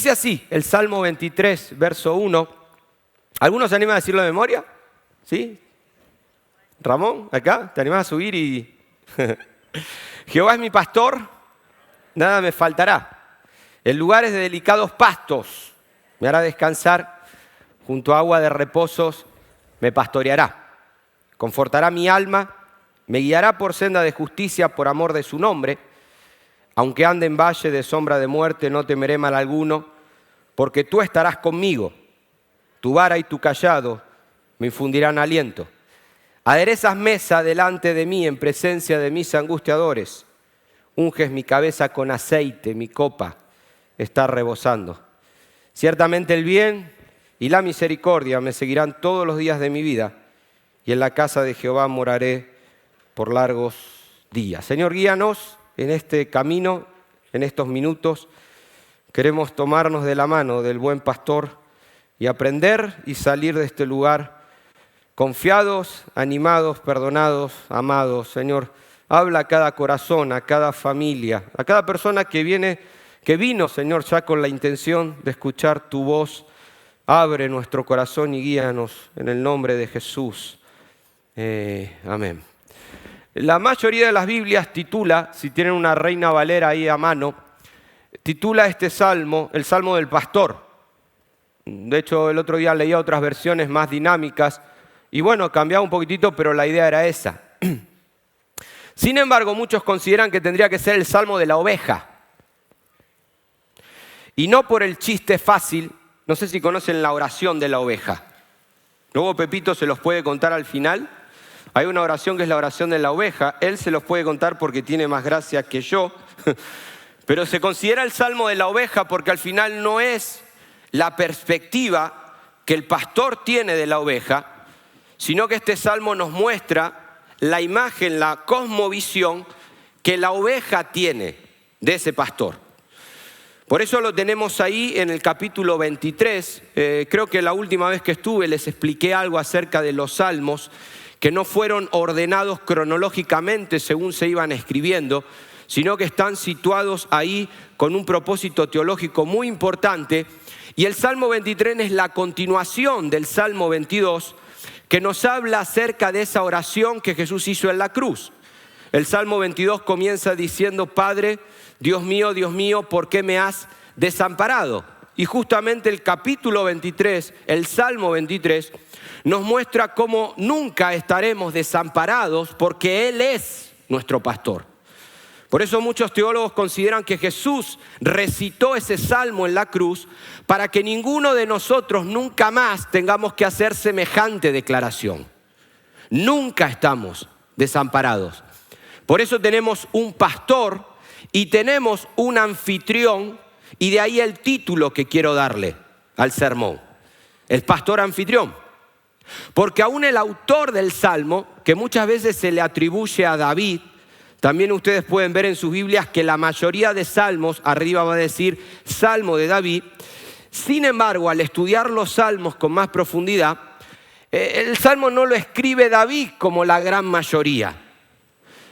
Dice así, el Salmo 23, verso 1. ¿Algunos se animan a decirlo de memoria? ¿Sí? Ramón, acá, ¿te animás a subir y...? Jehová es mi pastor, nada me faltará. En lugares de delicados pastos me hará descansar, junto a agua de reposos me pastoreará. Confortará mi alma, me guiará por senda de justicia por amor de su nombre. Aunque ande en valle de sombra de muerte, no temeré mal alguno, porque tú estarás conmigo. Tu vara y tu cayado me infundirán aliento. Aderezas mesa delante de mí en presencia de mis angustiadores. Unges mi cabeza con aceite, mi copa está rebosando. Ciertamente el bien y la misericordia me seguirán todos los días de mi vida, y en la casa de Jehová moraré por largos días. Señor, guíanos en este camino, en estos minutos. Queremos tomarnos de la mano del buen pastor y aprender y salir de este lugar confiados, animados, perdonados, amados. Señor, habla a cada corazón, a cada familia, a cada persona que vino, Señor, ya con la intención de escuchar tu voz. Abre nuestro corazón y guíanos en el nombre de Jesús. Amén. La mayoría de las Biblias titula, si tienen una Reina Valera ahí a mano, titula este salmo, el Salmo del Pastor. De hecho, el otro día leía otras versiones más dinámicas y bueno, cambiaba un poquitito, pero la idea era esa. Sin embargo, muchos consideran que tendría que ser el Salmo de la oveja. Y no por el chiste fácil, no sé si conocen la oración de la oveja. Luego Pepito se los puede contar al final. Hay una oración que es la oración de la oveja. Él se los puede contar porque tiene más gracia que yo. Pero se considera el Salmo de la oveja porque al final no es la perspectiva que el pastor tiene de la oveja, sino que este Salmo nos muestra la imagen, la cosmovisión que la oveja tiene de ese pastor. Por eso lo tenemos ahí en el capítulo 23. Creo que la última vez que estuve les expliqué algo acerca de los salmos que no fueron ordenados cronológicamente según se iban escribiendo, sino que están situados ahí con un propósito teológico muy importante. Y el Salmo 23 es la continuación del Salmo 22, que nos habla acerca de esa oración que Jesús hizo en la cruz. El Salmo 22 comienza diciendo: Padre, Dios mío, ¿por qué me has desamparado? Y justamente el capítulo 23, el Salmo 23, nos muestra cómo nunca estaremos desamparados porque Él es nuestro pastor. Por eso muchos teólogos consideran que Jesús recitó ese salmo en la cruz para que ninguno de nosotros nunca más tengamos que hacer semejante declaración. Nunca estamos desamparados. Por eso tenemos un pastor y tenemos un anfitrión, y de ahí el título que quiero darle al sermón: el pastor anfitrión. Porque aún el autor del salmo, que muchas veces se le atribuye a David, también ustedes pueden ver en sus Biblias que la mayoría de salmos, arriba va a decir Salmo de David. Sin embargo, al estudiar los salmos con más profundidad, el salmo no lo escribe David como la gran mayoría.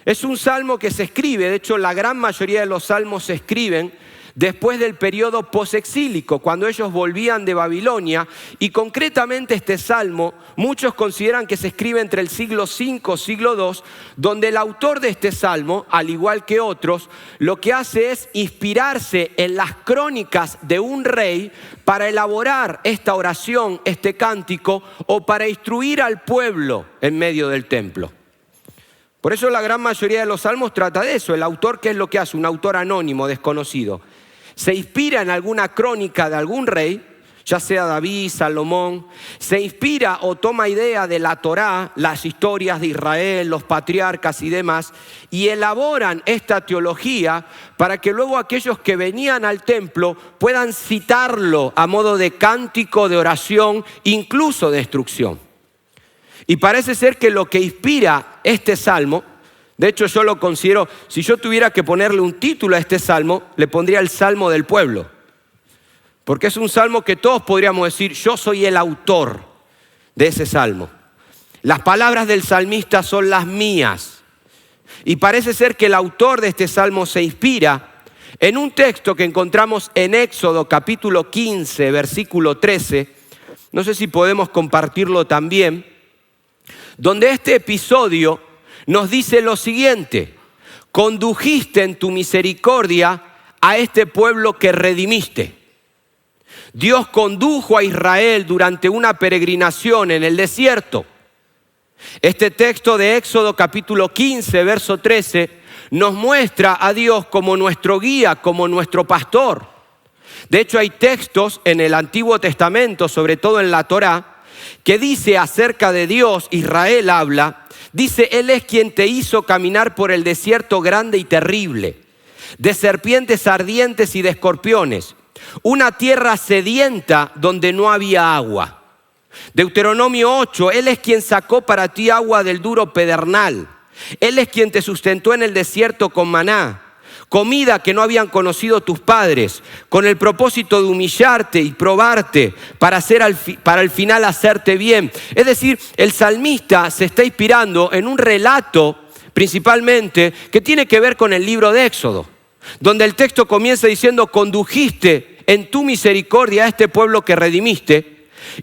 Es un salmo que se escribe, de hecho la gran mayoría de los salmos se escriben después del periodo posexílico, cuando ellos volvían de Babilonia, y concretamente este salmo, muchos consideran que se escribe entre el siglo V, siglo II, donde el autor de este salmo, al igual que otros, lo que hace es inspirarse en las crónicas de un rey para elaborar esta oración, este cántico, o para instruir al pueblo en medio del templo. Por eso la gran mayoría de los salmos trata de eso. El autor, ¿qué es lo que hace? Un autor anónimo, desconocido. Se inspira en alguna crónica de algún rey, ya sea David, Salomón. Se inspira o toma idea de la Torá, las historias de Israel, los patriarcas y demás, y elaboran esta teología para que luego aquellos que venían al templo puedan citarlo a modo de cántico, de oración, incluso de instrucción. Y parece ser que lo que inspira este salmo, de hecho yo lo considero, si yo tuviera que ponerle un título a este salmo, le pondría el Salmo del Pueblo. Porque es un salmo que todos podríamos decir: yo soy el autor de ese salmo. Las palabras del salmista son las mías. Y parece ser que el autor de este salmo se inspira en un texto que encontramos en Éxodo capítulo 15, versículo 13, no sé si podemos compartirlo también, donde este episodio nos dice lo siguiente: condujiste en tu misericordia a este pueblo que redimiste. Dios condujo a Israel durante una peregrinación en el desierto. Este texto de Éxodo capítulo 15, verso 13, nos muestra a Dios como nuestro guía, como nuestro pastor. De hecho, hay textos en el Antiguo Testamento, sobre todo en la Torá, que dice acerca de Dios, Israel habla, dice: Él es quien te hizo caminar por el desierto grande y terrible, de serpientes ardientes y de escorpiones, una tierra sedienta donde no había agua. Deuteronomio 8, Él es quien sacó para ti agua del duro pedernal. Él es quien te sustentó en el desierto con maná, comida que no habían conocido tus padres, con el propósito de humillarte y probarte para al final hacerte bien. Es decir, el salmista se está inspirando en un relato principalmente que tiene que ver con el libro de Éxodo, donde el texto comienza diciendo: condujiste en tu misericordia a este pueblo que redimiste.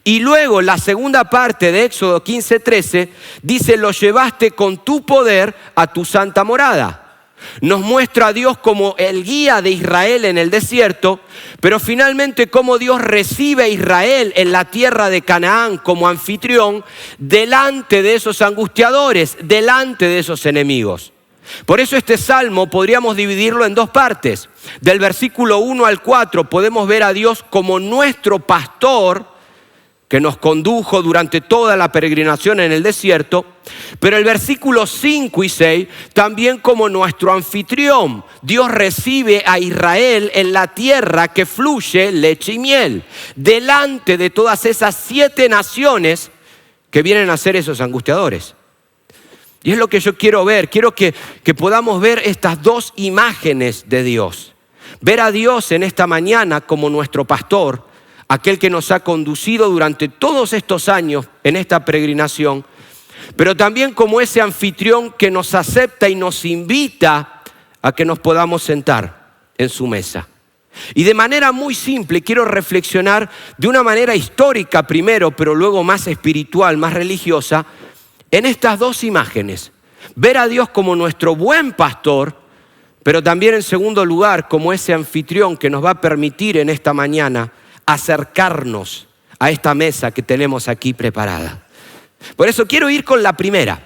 Y luego la segunda parte de Éxodo 15:13 dice: lo llevaste con tu poder a tu santa morada. Nos muestra a Dios como el guía de Israel en el desierto, pero finalmente cómo Dios recibe a Israel en la tierra de Canaán como anfitrión delante de esos angustiadores, delante de esos enemigos. Por eso este salmo podríamos dividirlo en dos partes. Del versículo 1 al 4 podemos ver a Dios como nuestro pastor, que nos condujo durante toda la peregrinación en el desierto, pero el versículo 5 y 6 también como nuestro anfitrión. Dios recibe a Israel en la tierra que fluye leche y miel, delante de todas esas 7 naciones que vienen a ser esos angustiadores. Y es lo que yo quiero ver. Quiero que podamos ver estas dos imágenes de Dios. Ver a Dios en esta mañana como nuestro pastor, aquel que nos ha conducido durante todos estos años en esta peregrinación, pero también como ese anfitrión que nos acepta y nos invita a que nos podamos sentar en su mesa. Y de manera muy simple quiero reflexionar de una manera histórica primero, pero luego más espiritual, más religiosa, en estas dos imágenes. Ver a Dios como nuestro buen pastor, pero también en segundo lugar como ese anfitrión que nos va a permitir en esta mañana acercarnos a esta mesa que tenemos aquí preparada. Por eso quiero ir con la primera.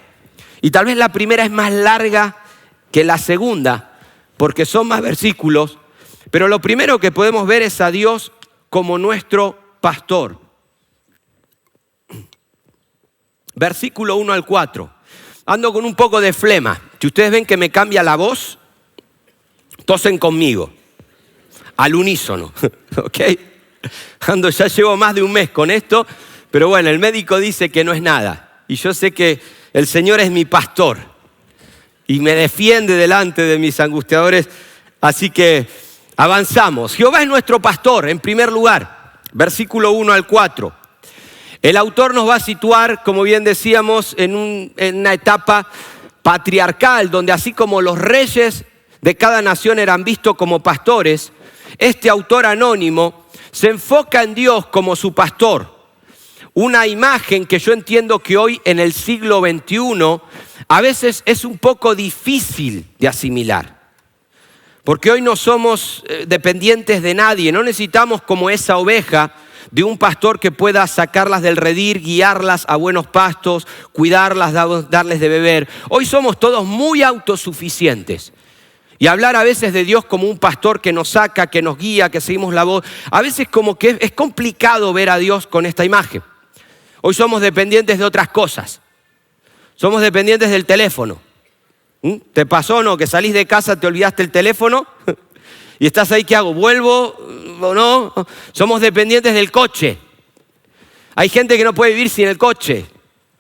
Y tal vez la primera es más larga que la segunda, porque son más versículos. Pero lo primero que podemos ver es a Dios como nuestro pastor. Versículo 1 al 4. Ando con un poco de flema. Si ustedes ven que me cambia la voz, tosen conmigo. Al unísono. ¿Ok? Ya llevo más de un mes con esto, pero bueno, el médico dice que no es nada. Y yo sé que el Señor es mi pastor y me defiende delante de mis angustiadores. Así que avanzamos. Jehová es nuestro pastor, en primer lugar. Versículo 1 al 4. El autor nos va a situar, como bien decíamos, en una etapa patriarcal, donde así como los reyes de cada nación eran vistos como pastores, este autor anónimo se enfoca en Dios como su pastor. Una imagen que yo entiendo que hoy en el siglo XXI a veces es un poco difícil de asimilar. Porque hoy no somos dependientes de nadie, no necesitamos como esa oveja de un pastor que pueda sacarlas del redil, guiarlas a buenos pastos, cuidarlas, darles de beber. Hoy somos todos muy autosuficientes. Y hablar a veces de Dios como un pastor que nos saca, que nos guía, que seguimos la voz, a veces como que es complicado ver a Dios con esta imagen. Hoy somos dependientes de otras cosas. Somos dependientes del teléfono. ¿Te pasó o no? Que salís de casa, te olvidaste el teléfono y estás ahí, ¿qué hago? ¿Vuelvo o no? Somos dependientes del coche. Hay gente que no puede vivir sin el coche,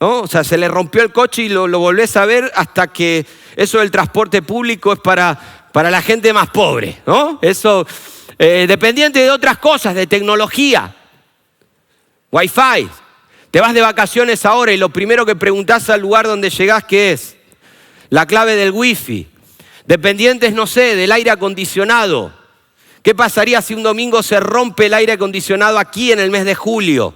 ¿no? O sea, se le rompió el coche y lo volvés a ver hasta que eso del transporte público es para la gente más pobre, ¿no? Eso, dependiente de otras cosas, de tecnología, Wi-Fi. Te vas de vacaciones ahora y lo primero que preguntás al lugar donde llegás, ¿qué es? La clave del Wi-Fi. Dependientes, no sé, del aire acondicionado. ¿Qué pasaría si un domingo se rompe el aire acondicionado aquí en el mes de julio?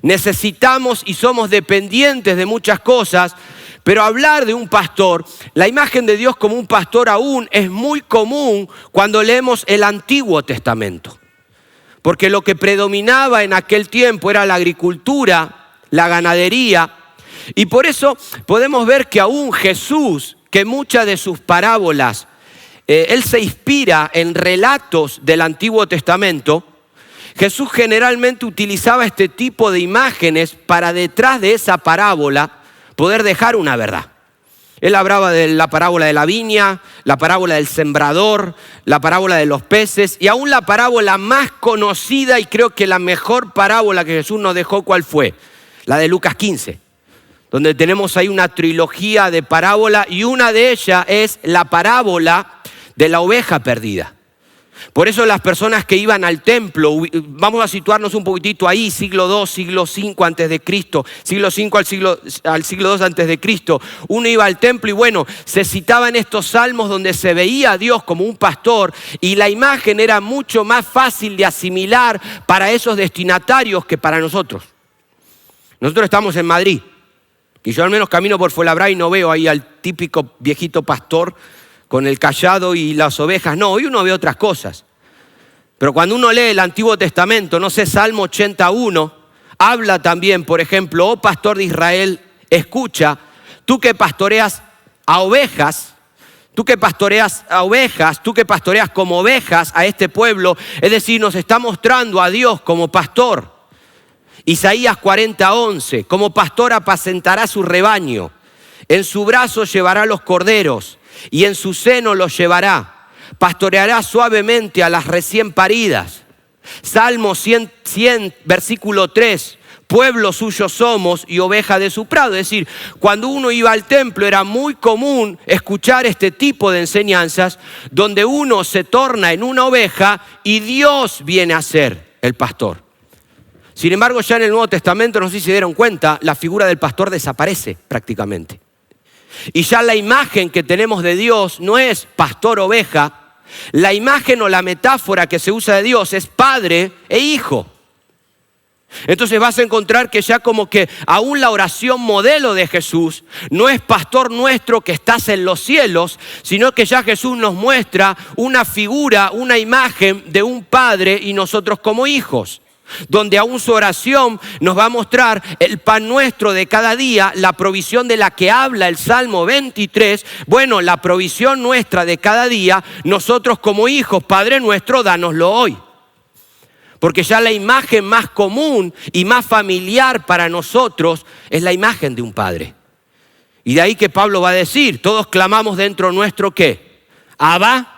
Necesitamos y somos dependientes de muchas cosas, pero hablar de un pastor, la imagen de Dios como un pastor aún es muy común cuando leemos el Antiguo Testamento. Porque lo que predominaba en aquel tiempo era la agricultura, la ganadería, y por eso podemos ver que aún Jesús, que muchas de sus parábolas, Él se inspira en relatos del Antiguo Testamento. Jesús generalmente utilizaba este tipo de imágenes para detrás de esa parábola poder dejar una verdad. Él hablaba de la parábola de la viña, la parábola del sembrador, la parábola de los peces y aún la parábola más conocida y creo que la mejor parábola que Jesús nos dejó, ¿cuál fue? La de Lucas 15. Donde tenemos ahí una trilogía de parábola y una de ellas es la parábola de la oveja perdida. Por eso las personas que iban al templo, vamos a situarnos un poquitito ahí, siglo II, siglo V antes de Cristo, siglo V al siglo II antes de Cristo, uno iba al templo y bueno, se citaban estos salmos donde se veía a Dios como un pastor y la imagen era mucho más fácil de asimilar para esos destinatarios que para nosotros. Nosotros estamos en Madrid y yo al menos camino por Fuenlabrada y no veo ahí al típico viejito pastor con el cayado y las ovejas. No, hoy uno ve otras cosas. Pero cuando uno lee el Antiguo Testamento, no sé, Salmo 81, habla también, por ejemplo, oh pastor de Israel, escucha, tú que pastoreas a ovejas, tú que pastoreas como ovejas a este pueblo, es decir, nos está mostrando a Dios como pastor. Isaías 40:11, como pastor apacentará su rebaño, en su brazo llevará los corderos, y en su seno los llevará, pastoreará suavemente a las recién paridas. Salmo 100, versículo 3, pueblo suyo somos y oveja de su prado. Es decir, cuando uno iba al templo era muy común escuchar este tipo de enseñanzas donde uno se torna en una oveja y Dios viene a ser el pastor. Sin embargo, ya en el Nuevo Testamento, no sé si se dieron cuenta, la figura del pastor desaparece prácticamente. Y ya la imagen que tenemos de Dios no es pastor-oveja, la imagen o la metáfora que se usa de Dios es padre e hijo. Entonces vas a encontrar que ya como que aún la oración modelo de Jesús no es pastor nuestro que estás en los cielos, sino que ya Jesús nos muestra una figura, una imagen de un padre y nosotros como hijos. Donde aún su oración nos va a mostrar el pan nuestro de cada día, la provisión de la que habla el Salmo 23. Bueno, la provisión nuestra de cada día, nosotros como hijos, Padre nuestro, dánoslo hoy. Porque ya la imagen más común y más familiar para nosotros es la imagen de un padre. Y de ahí que Pablo va a decir, todos clamamos dentro nuestro ¿qué? Abba,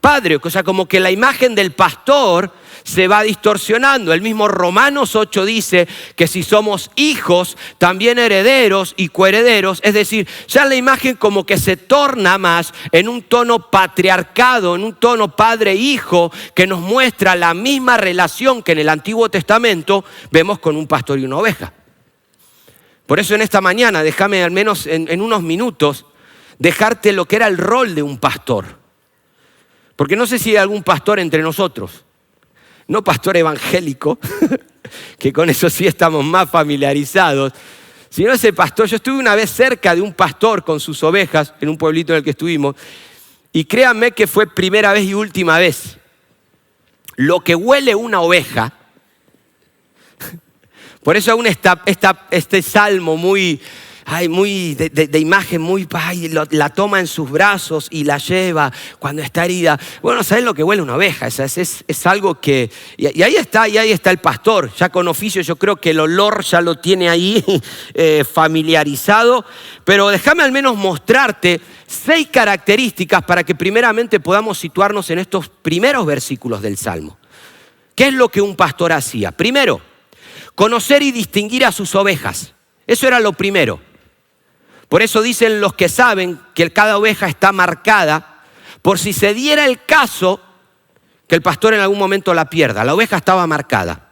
Padre. O sea, como que la imagen del pastor se va distorsionando. El mismo Romanos 8 dice que si somos hijos, también herederos y coherederos. Es decir, ya la imagen como que se torna más en un tono patriarcado, en un tono padre-hijo, que nos muestra la misma relación que en el Antiguo Testamento vemos con un pastor y una oveja. Por eso en esta mañana, déjame al menos en unos minutos, dejarte lo que era el rol de un pastor. Porque no sé si hay algún pastor entre nosotros. No pastor evangélico, que con eso sí estamos más familiarizados, sino ese pastor. Yo estuve una vez cerca de un pastor con sus ovejas en un pueblito en el que estuvimos y créanme que fue primera vez y última vez. Lo que huele una oveja, por eso aún está este salmo muy de imagen, la toma en sus brazos y la lleva cuando está herida. Bueno, ¿saben lo que huele una oveja? Es algo que... Y ahí está el pastor, ya con oficio. Yo creo que el olor ya lo tiene ahí familiarizado. Pero déjame al menos mostrarte 6 características para que primeramente podamos situarnos en estos primeros versículos del Salmo. ¿Qué es lo que un pastor hacía? Primero, conocer y distinguir a sus ovejas. Eso era lo primero. Por eso dicen los que saben que cada oveja está marcada, por si se diera el caso que el pastor en algún momento la pierda. La oveja estaba marcada.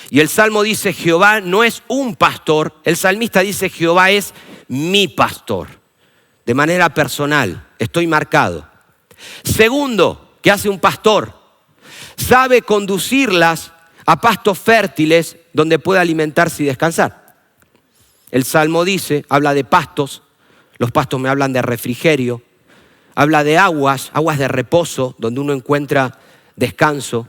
Y el Salmo dice, Jehová no es un pastor. El salmista dice, Jehová es mi pastor. de manera personal, estoy marcado. Segundo, ¿qué hace un pastor? Sabe conducirlas a pastos fértiles donde pueda alimentarse y descansar. El Salmo dice, habla de pastos, los pastos me hablan de refrigerio, habla de aguas de reposo, donde uno encuentra descanso.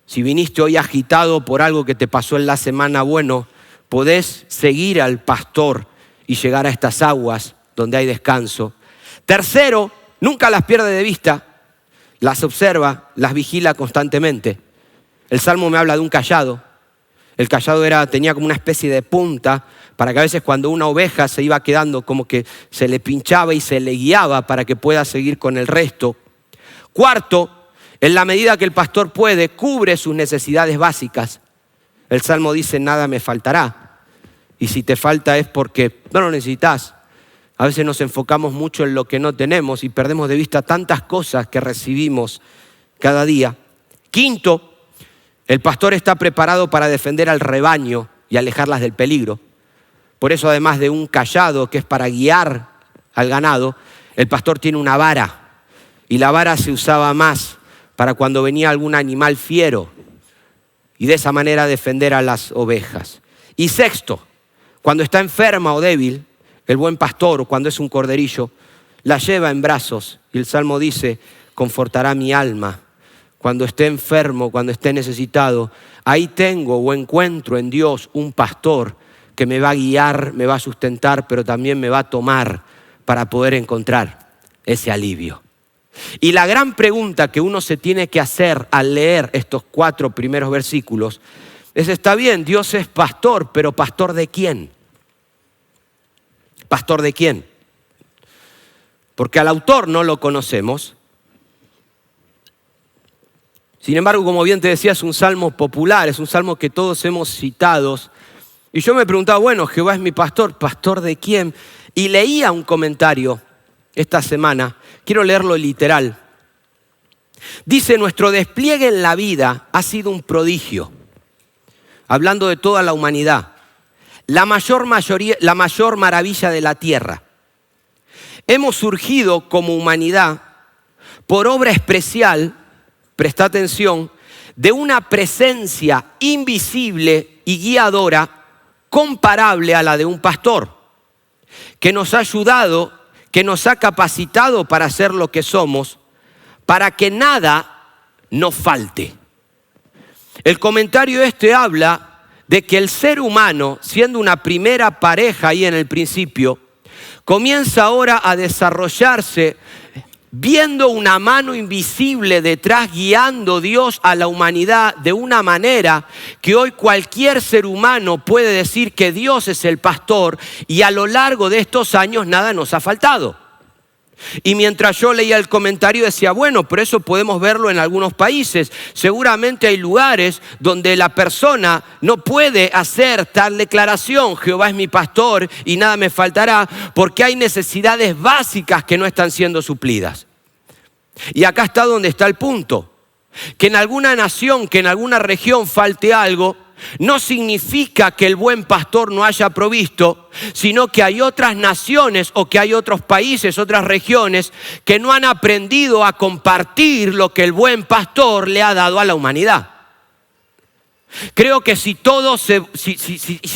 Si viniste hoy agitado por algo que te pasó en la semana, bueno, podés seguir al pastor y llegar a estas aguas donde hay descanso. Tercero, nunca las pierde de vista, las observa, las vigila constantemente. El Salmo me habla de un cayado. El cayado tenía como una especie de punta para que a veces cuando una oveja se iba quedando como que se le pinchaba y se le guiaba para que pueda seguir con el resto. Cuarto, en la medida que el pastor puede, cubre sus necesidades básicas. El Salmo dice, nada me faltará. Y si te falta es porque no lo necesitas. A veces nos enfocamos mucho en lo que no tenemos y perdemos de vista tantas cosas que recibimos cada día. Quinto, el pastor está preparado para defender al rebaño y alejarlas del peligro. Por eso, además de un cayado que es para guiar al ganado, el pastor tiene una vara. Y la vara se usaba más para cuando venía algún animal fiero y de esa manera defender a las ovejas. Y sexto, cuando está enferma o débil, el buen pastor, o cuando es un corderillo, la lleva en brazos. Y el Salmo dice, confortará mi alma. Cuando esté enfermo, cuando esté necesitado, ahí tengo o encuentro en Dios un pastor que me va a guiar, me va a sustentar, pero también me va a tomar para poder encontrar ese alivio. Y la gran pregunta que uno se tiene que hacer al leer estos 4 primeros versículos es, está bien, Dios es pastor, pero ¿pastor de quién? ¿Pastor de quién? Porque al autor no lo conocemos. Sin embargo, como bien te decía, es un salmo popular, es un salmo que todos hemos citado. Y yo me preguntaba, bueno, Jehová es mi pastor, ¿pastor de quién? Y leía un comentario esta semana, quiero leerlo literal. Dice, nuestro despliegue en la vida ha sido un prodigio, hablando de toda la humanidad, la mayor maravilla de la tierra. Hemos surgido como humanidad por obra especial, presta atención, de una presencia invisible y guiadora comparable a la de un pastor, que nos ha ayudado, que nos ha capacitado para ser lo que somos, para que nada nos falte. El comentario habla de que el ser humano, siendo una primera pareja ahí en el principio, comienza ahora a desarrollarse viendo una mano invisible detrás, guiando Dios a la humanidad de una manera que hoy cualquier ser humano puede decir que Dios es el pastor y a lo largo de estos años nada nos ha faltado. Y mientras yo leía el comentario decía, bueno, pero eso podemos verlo en algunos países. Seguramente hay lugares donde la persona no puede hacer tal declaración, Jehová es mi pastor y nada me faltará, porque hay necesidades básicas que no están siendo suplidas. Y acá está donde está el punto, que en alguna nación, que en alguna región falte algo, no significa que el buen pastor no haya provisto, sino que hay otras naciones o que hay otros países, otras regiones que no han aprendido a compartir lo que el buen pastor le ha dado a la humanidad. Creo que si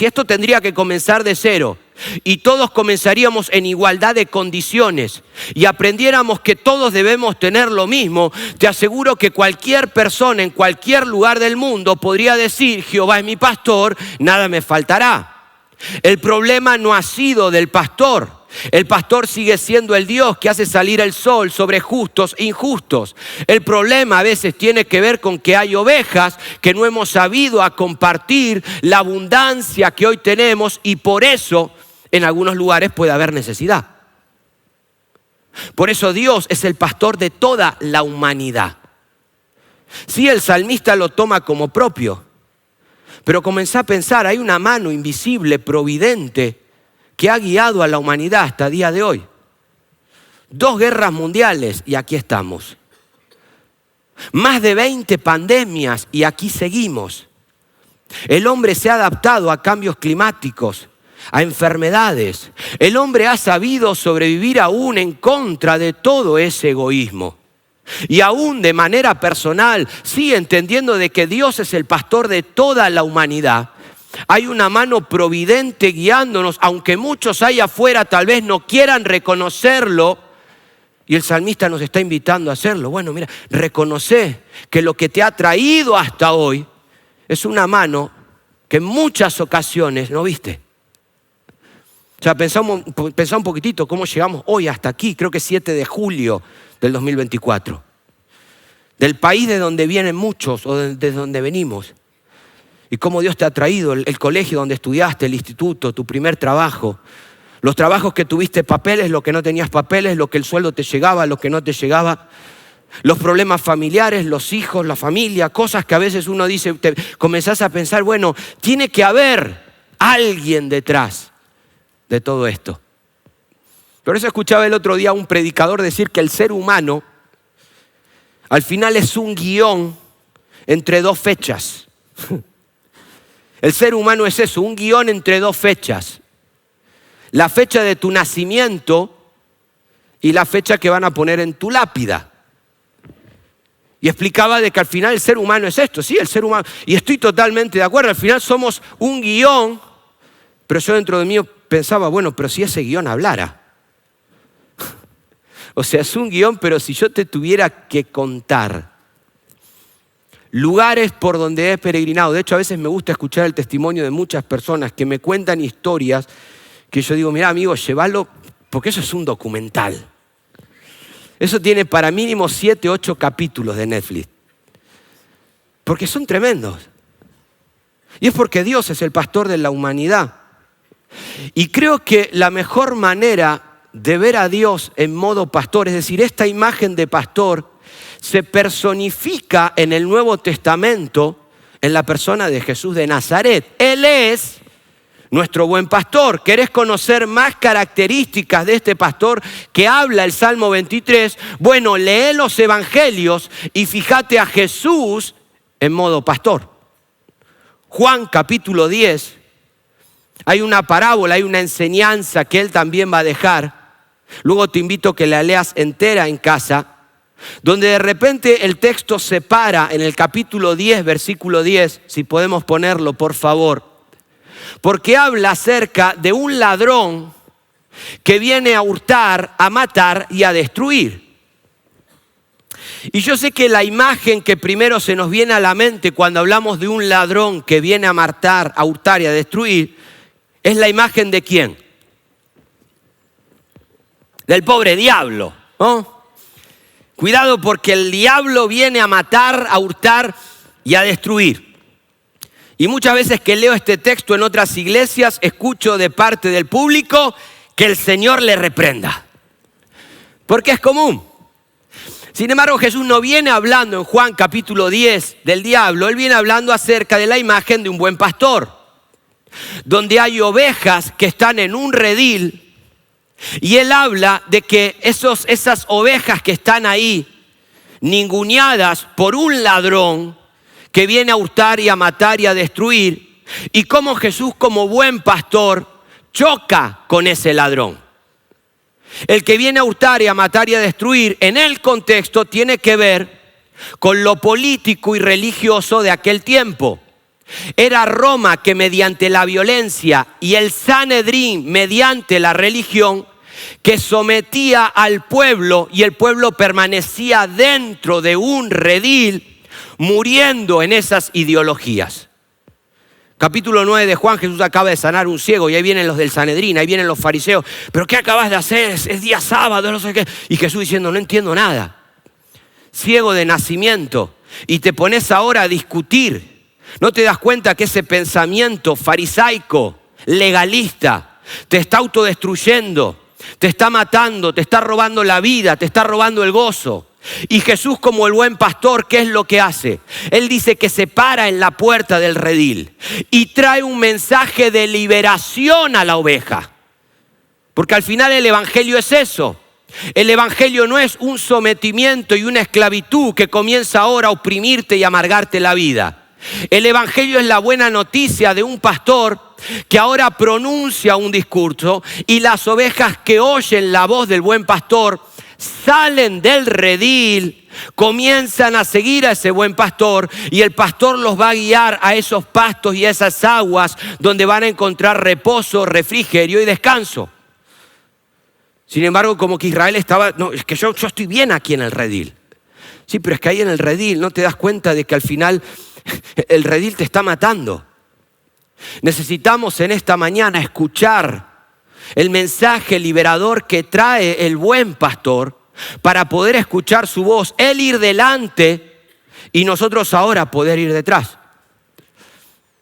esto tendría que comenzar de cero y todos comenzaríamos en igualdad de condiciones y aprendiéramos que todos debemos tener lo mismo, te aseguro que cualquier persona en cualquier lugar del mundo podría decir, Jehová es mi pastor, nada me faltará. El problema no ha sido del pastor. El pastor sigue siendo el Dios que hace salir el sol sobre justos e injustos. El problema a veces tiene que ver con que hay ovejas que no hemos sabido a compartir la abundancia que hoy tenemos y por eso en algunos lugares puede haber necesidad. Por eso Dios es el pastor de toda la humanidad. Sí, el salmista lo toma como propio, pero comencé a pensar, hay una mano invisible, providente, que ha guiado a la humanidad hasta el día de hoy. 2 guerras mundiales y aquí estamos. Más de 20 pandemias y aquí seguimos. El hombre se ha adaptado a cambios climáticos a enfermedades. El hombre ha sabido sobrevivir aún en contra de todo ese egoísmo. Y aún de manera personal, sí, entendiendo de que Dios es el pastor de toda la humanidad, hay una mano providente guiándonos, aunque muchos allá afuera tal vez no quieran reconocerlo. Y el salmista nos está invitando a hacerlo. Bueno, mira, reconoce que lo que te ha traído hasta hoy es una mano que en muchas ocasiones no viste. O sea, pensá un poquitito cómo llegamos hoy hasta aquí, creo que 7 de julio del 2024. Del país de donde vienen muchos o de donde venimos. Y cómo Dios te ha traído, el colegio donde estudiaste, el instituto, tu primer trabajo. Los trabajos que tuviste papeles, lo que no tenías papeles, lo que el sueldo te llegaba, lo que no te llegaba. Los problemas familiares, los hijos, la familia, cosas que a veces uno dice, te comenzás a pensar, bueno, tiene que haber alguien detrás de todo esto. Por eso escuchaba el otro día a un predicador decir que el ser humano al final es un guión entre dos fechas. El ser humano es eso, un guión entre dos fechas. La fecha de tu nacimiento y la fecha que van a poner en tu lápida. Y explicaba de que al final el ser humano es esto, sí, el ser humano. Y estoy totalmente de acuerdo, al final somos un guión, pero yo dentro de mí pensaba, bueno, pero si ese guión hablara. O sea, es un guión, pero si yo te tuviera que contar lugares por donde he peregrinado. De hecho, a veces me gusta escuchar el testimonio de muchas personas que me cuentan historias que yo digo, mira amigo, llévalo, porque eso es un documental. Eso tiene para mínimo 7, 8 capítulos de Netflix. Porque son tremendos. Y es porque Dios es el pastor de la humanidad. Y creo que la mejor manera de ver a Dios en modo pastor, es decir, esta imagen de pastor, se personifica en el Nuevo Testamento en la persona de Jesús de Nazaret. Él es nuestro buen pastor. ¿Querés conocer más características de este pastor que habla el Salmo 23? Bueno, lee los evangelios y fíjate a Jesús en modo pastor. Juan capítulo 10, hay una parábola, hay una enseñanza que él también va a dejar. Luego te invito a que la leas entera en casa, donde de repente el texto se para en el capítulo 10, versículo 10, si podemos ponerlo por favor. Porque habla acerca de un ladrón que viene a hurtar, a matar y a destruir. Y yo sé que la imagen que primero se nos viene a la mente cuando hablamos de un ladrón que viene a matar, a hurtar y a destruir, es la imagen de ¿quién? Del pobre diablo, ¿no? Cuidado porque el diablo viene a matar, a hurtar y a destruir. Y muchas veces que leo este texto en otras iglesias, escucho de parte del público que el Señor le reprenda. Porque es común. Sin embargo, Jesús no viene hablando en Juan capítulo 10 del diablo. Él viene hablando acerca de la imagen de un buen pastor. Donde hay ovejas que están en un redil. Y él habla de que esas ovejas que están ahí, ninguneadas por un ladrón, que viene a hurtar y a matar y a destruir, y cómo Jesús como buen pastor choca con ese ladrón. El que viene a hurtar y a matar y a destruir en el contexto tiene que ver con lo político y religioso de aquel tiempo. Era Roma que mediante la violencia y el Sanedrín mediante la religión que sometía al pueblo y el pueblo permanecía dentro de un redil muriendo en esas ideologías. Capítulo 9 de Juan, Jesús acaba de sanar un ciego y ahí vienen los del Sanedrín, ahí vienen los fariseos. ¿Pero qué acabas de hacer? Es día sábado, no sé qué. Y Jesús diciendo, no entiendo nada. Ciego de nacimiento. Y te pones ahora a discutir. ¿No te das cuenta que ese pensamiento farisaico, legalista, te está autodestruyendo, te está matando, te está robando la vida, te está robando el gozo? Y Jesús como el buen pastor, ¿qué es lo que hace? Él dice que se para en la puerta del redil y trae un mensaje de liberación a la oveja. Porque al final el evangelio es eso. El evangelio no es un sometimiento y una esclavitud que comienza ahora a oprimirte y amargarte la vida. El evangelio es la buena noticia de un pastor que ahora pronuncia un discurso y las ovejas que oyen la voz del buen pastor salen del redil, comienzan a seguir a ese buen pastor y el pastor los va a guiar a esos pastos y a esas aguas donde van a encontrar reposo, refrigerio y descanso. Sin embargo, como que Israel estaba, no, es que yo estoy bien aquí en el redil. Sí, pero es que ahí en el redil no te das cuenta de que al final el redil te está matando. Necesitamos en esta mañana escuchar el mensaje liberador que trae el buen pastor para poder escuchar su voz, él ir delante y nosotros ahora poder ir detrás.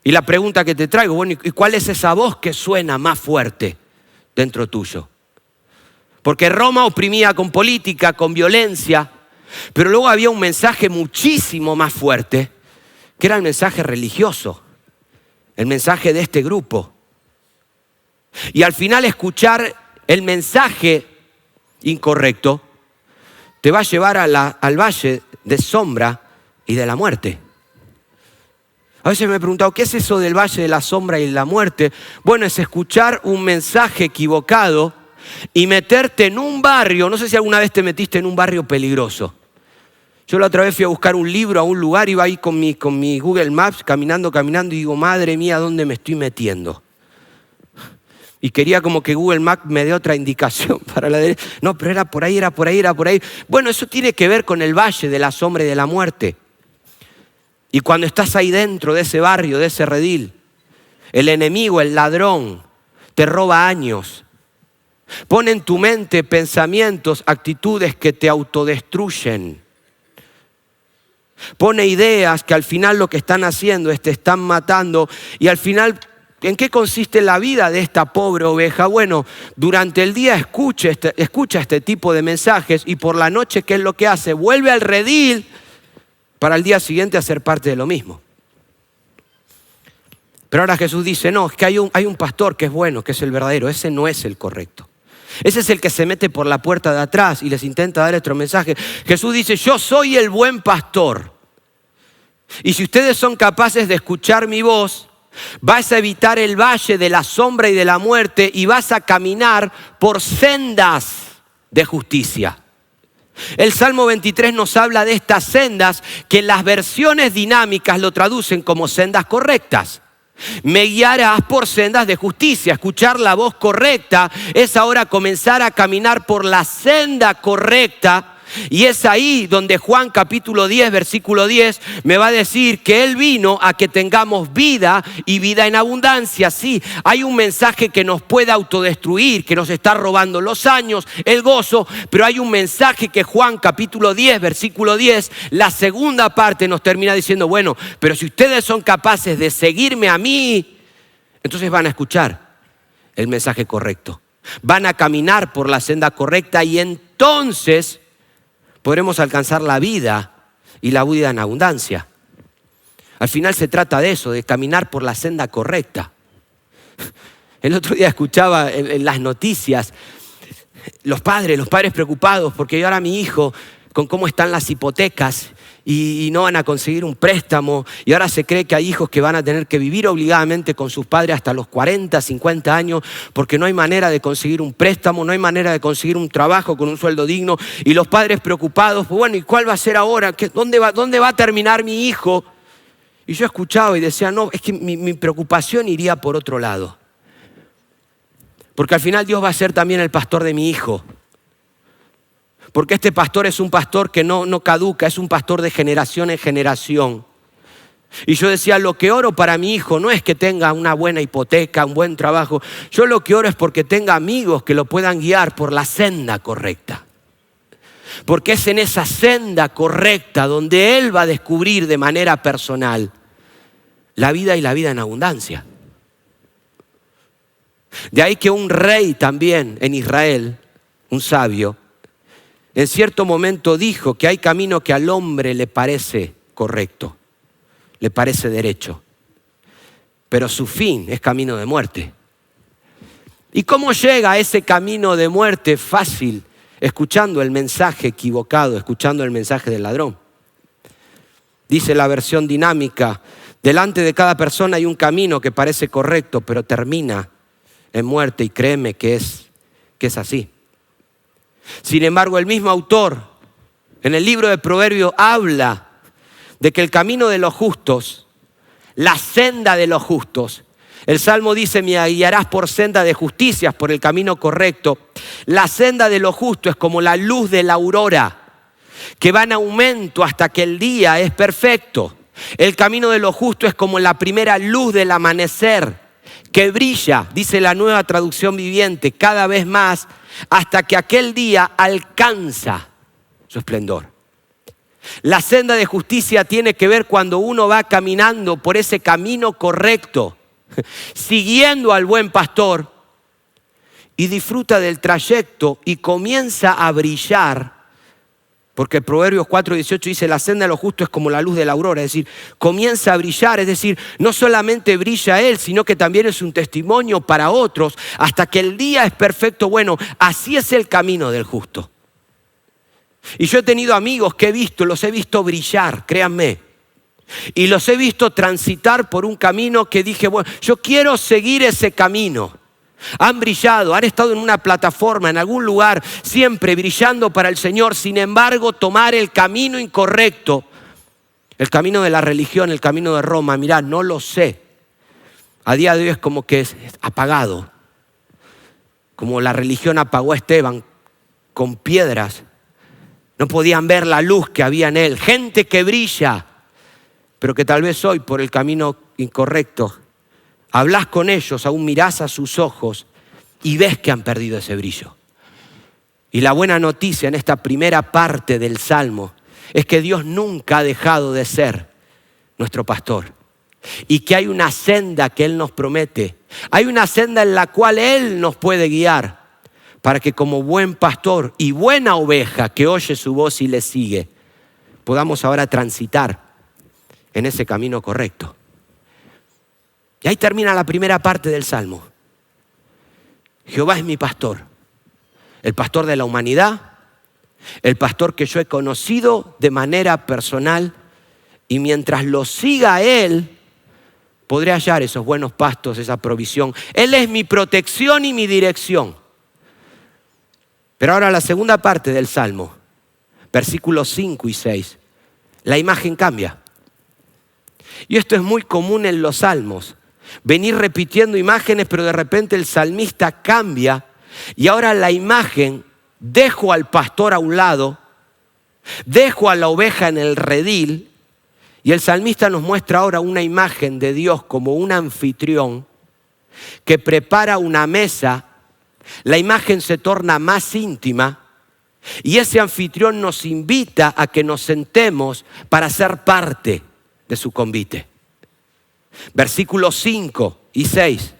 Y la pregunta que te traigo, bueno, ¿y cuál es esa voz que suena más fuerte dentro tuyo? Porque Roma oprimía con política, con violencia, pero luego había un mensaje muchísimo más fuerte, que era el mensaje religioso, el mensaje de este grupo. Y al final escuchar el mensaje incorrecto te va a llevar al valle de sombra y de la muerte. A veces me he preguntado, ¿qué es eso del valle de la sombra y la muerte? Bueno, es escuchar un mensaje equivocado y meterte en un barrio. No sé si alguna vez te metiste en un barrio peligroso. Yo la otra vez fui a buscar un libro a un lugar, iba ahí con mi Google Maps, caminando y digo, madre mía, ¿dónde me estoy metiendo? Y quería como que Google Maps me dé otra indicación para la derecha. No, pero era por ahí. Bueno, eso tiene que ver con el valle de la sombra y de la muerte. Y cuando estás ahí dentro de ese barrio, de ese redil, el enemigo, el ladrón, te roba años. Pone en tu mente pensamientos, actitudes que te autodestruyen. Pone ideas que al final lo que están haciendo es te están matando. Y al final, ¿en qué consiste la vida de esta pobre oveja? Bueno, durante el día escucha este tipo de mensajes y por la noche, ¿qué es lo que hace? Vuelve al redil para el día siguiente hacer parte de lo mismo. Pero ahora Jesús dice, no, es que hay un pastor que es bueno, que es el verdadero. Ese no es el correcto. Ese es el que se mete por la puerta de atrás y les intenta dar otro mensaje. Jesús dice, yo soy el buen pastor. Y si ustedes son capaces de escuchar mi voz, vas a evitar el valle de la sombra y de la muerte y vas a caminar por sendas de justicia. El Salmo 23 nos habla de estas sendas que en las versiones dinámicas lo traducen como sendas correctas. Me guiarás por sendas de justicia. Escuchar la voz correcta es ahora comenzar a caminar por la senda correcta. Y es ahí donde Juan capítulo 10, versículo 10 me va a decir que Él vino a que tengamos vida y vida en abundancia. Sí, hay un mensaje que nos puede autodestruir, que nos está robando los años, el gozo, pero hay un mensaje que Juan capítulo 10, versículo 10, la segunda parte nos termina diciendo, bueno, pero si ustedes son capaces de seguirme a mí, entonces van a escuchar el mensaje correcto. Van a caminar por la senda correcta y entonces podremos alcanzar la vida y la vida en abundancia. Al final se trata de eso, de caminar por la senda correcta. El otro día escuchaba en las noticias los padres preocupados porque ahora mi hijo, con cómo están las hipotecas y no van a conseguir un préstamo. Y ahora se cree que hay hijos que van a tener que vivir obligadamente con sus padres hasta los 40, 50 años porque no hay manera de conseguir un préstamo, no hay manera de conseguir un trabajo con un sueldo digno. Y los padres preocupados, pues bueno, ¿y cuál va a ser ahora? ¿Dónde va a terminar mi hijo? Y yo escuchaba y decía, no, es que mi preocupación iría por otro lado. Porque al final Dios va a ser también el pastor de mi hijo. Porque este pastor es un pastor que no caduca, es un pastor de generación en generación. Y yo decía, lo que oro para mi hijo no es que tenga una buena hipoteca, un buen trabajo. Yo lo que oro es porque tenga amigos que lo puedan guiar por la senda correcta. Porque es en esa senda correcta donde él va a descubrir de manera personal la vida y la vida en abundancia. De ahí que un rey también en Israel, un sabio, en cierto momento dijo que hay camino que al hombre le parece correcto, le parece derecho, pero su fin es camino de muerte. ¿Y cómo llega a ese camino de muerte? Fácil, escuchando el mensaje equivocado, escuchando el mensaje del ladrón. Dice la versión dinámica Delante de cada persona hay un camino que parece correcto, pero termina en muerte, y créeme que es así. Sin embargo, el mismo autor en el libro de Proverbios habla de que el camino de los justos, la senda de los justos, el Salmo dice: me guiarás por senda de justicias, por el camino correcto. La senda de los justos es como la luz de la aurora, que va en aumento hasta que el día es perfecto. El camino de los justos es como la primera luz del amanecer, que brilla, dice la Nueva Traducción Viviente, cada vez más, hasta que aquel día alcanza su esplendor. La senda de justicia tiene que ver cuando uno va caminando por ese camino correcto, siguiendo al buen pastor, y disfruta del trayecto y comienza a brillar. Porque Proverbios 4:18 dice: la senda de los justos es como la luz de la aurora. Es decir, comienza a brillar. Es decir, no solamente brilla él, sino que también es un testimonio para otros hasta que el día es perfecto. Bueno, así es el camino del justo. Y yo he tenido amigos que los he visto brillar, créanme. Y los he visto transitar por un camino que dije: bueno, yo quiero seguir ese camino. Han brillado, han estado en una plataforma, en algún lugar, siempre brillando para el Señor. Sin embargo, tomar el camino incorrecto, el camino de la religión, el camino de Roma, mirá, no lo sé. A día de hoy es como que es apagado. Como la religión apagó a Esteban con piedras. No podían ver la luz que había en él. Gente que brilla, pero que tal vez hoy por el camino incorrecto hablas con ellos, aún mirás a sus ojos y ves que han perdido ese brillo. Y la buena noticia en esta primera parte del Salmo es que Dios nunca ha dejado de ser nuestro pastor. Y que hay una senda que Él nos promete. Hay una senda en la cual Él nos puede guiar para que como buen pastor y buena oveja que oye su voz y le sigue, podamos ahora transitar en ese camino correcto. Y ahí termina la primera parte del Salmo. Jehová es mi pastor, el pastor de la humanidad, el pastor que yo he conocido de manera personal, y mientras lo siga Él, podré hallar esos buenos pastos, esa provisión. Él es mi protección y mi dirección. Pero ahora la segunda parte del Salmo, versículos 5 y 6, la imagen cambia. Y esto es muy común en los salmos. Venir repitiendo imágenes, pero de repente el salmista cambia y ahora la imagen, dejo al pastor a un lado, dejo a la oveja en el redil, y el salmista nos muestra ahora una imagen de Dios como un anfitrión que prepara una mesa. La imagen se torna más íntima y ese anfitrión nos invita a que nos sentemos para ser parte de su convite. Versículos 5 y 6.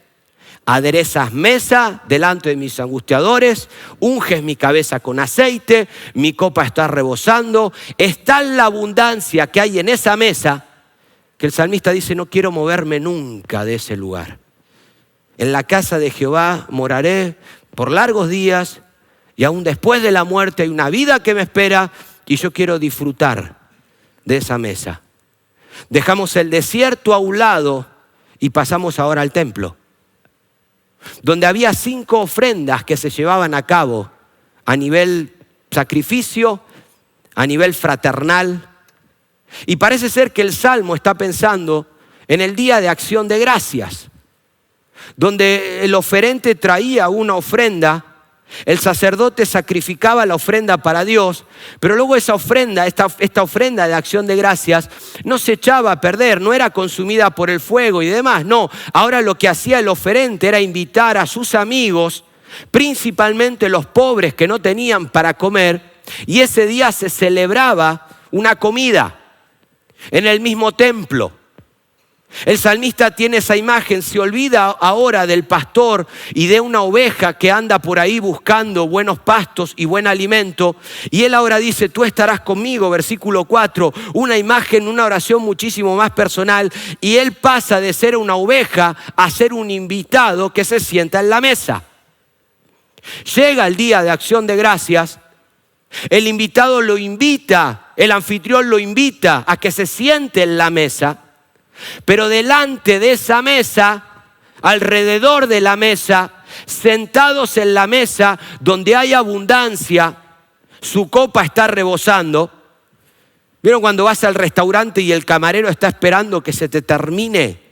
Aderezas mesa delante de mis angustiadores, unges mi cabeza con aceite, mi copa está rebosando. Es tal la abundancia que hay en esa mesa que el salmista dice: no quiero moverme nunca de ese lugar. En la casa de Jehová moraré por largos días, y aún después de la muerte hay una vida que me espera y yo quiero disfrutar de esa mesa. Dejamos el desierto a un lado y pasamos ahora al templo, donde había 5 ofrendas que se llevaban a cabo a nivel sacrificio, a nivel fraternal. Y parece ser que el Salmo está pensando en el día de acción de gracias, donde el oferente traía una ofrenda, el sacerdote sacrificaba la ofrenda para Dios, pero luego esa ofrenda, esta ofrenda de acción de gracias no se echaba a perder, no era consumida por el fuego y demás, no. Ahora lo que hacía el oferente era invitar a sus amigos, principalmente los pobres que no tenían para comer, y ese día se celebraba una comida en el mismo templo. El salmista tiene esa imagen, se olvida ahora del pastor y de una oveja que anda por ahí buscando buenos pastos y buen alimento, y él ahora dice: tú estarás conmigo, versículo 4, una imagen, una oración muchísimo más personal, y él pasa de ser una oveja a ser un invitado que se sienta en la mesa. Llega el día de acción de gracias, el invitado lo invita, el anfitrión lo invita a que se siente en la mesa. Pero delante de esa mesa, alrededor de la mesa, sentados en la mesa donde hay abundancia, su copa está rebosando. ¿Vieron cuando vas al restaurante y el camarero está esperando que se te termine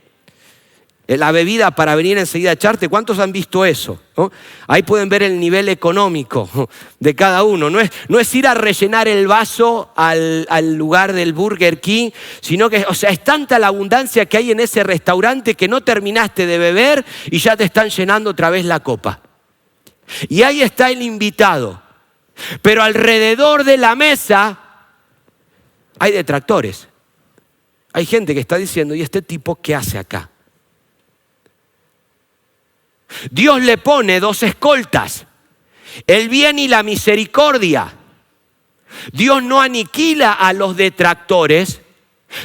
la bebida para venir enseguida a echarte? ¿Cuántos han visto eso? ¿No? Ahí pueden ver el nivel económico de cada uno. No es ir a rellenar el vaso al lugar del Burger King, sino que, es tanta la abundancia que hay en ese restaurante que no terminaste de beber y ya te están llenando otra vez la copa. Y ahí está el invitado. Pero alrededor de la mesa hay detractores. Hay gente que está diciendo, ¿y este tipo qué hace acá? Dios le pone dos escoltas, el bien y la misericordia. Dios no aniquila a los detractores.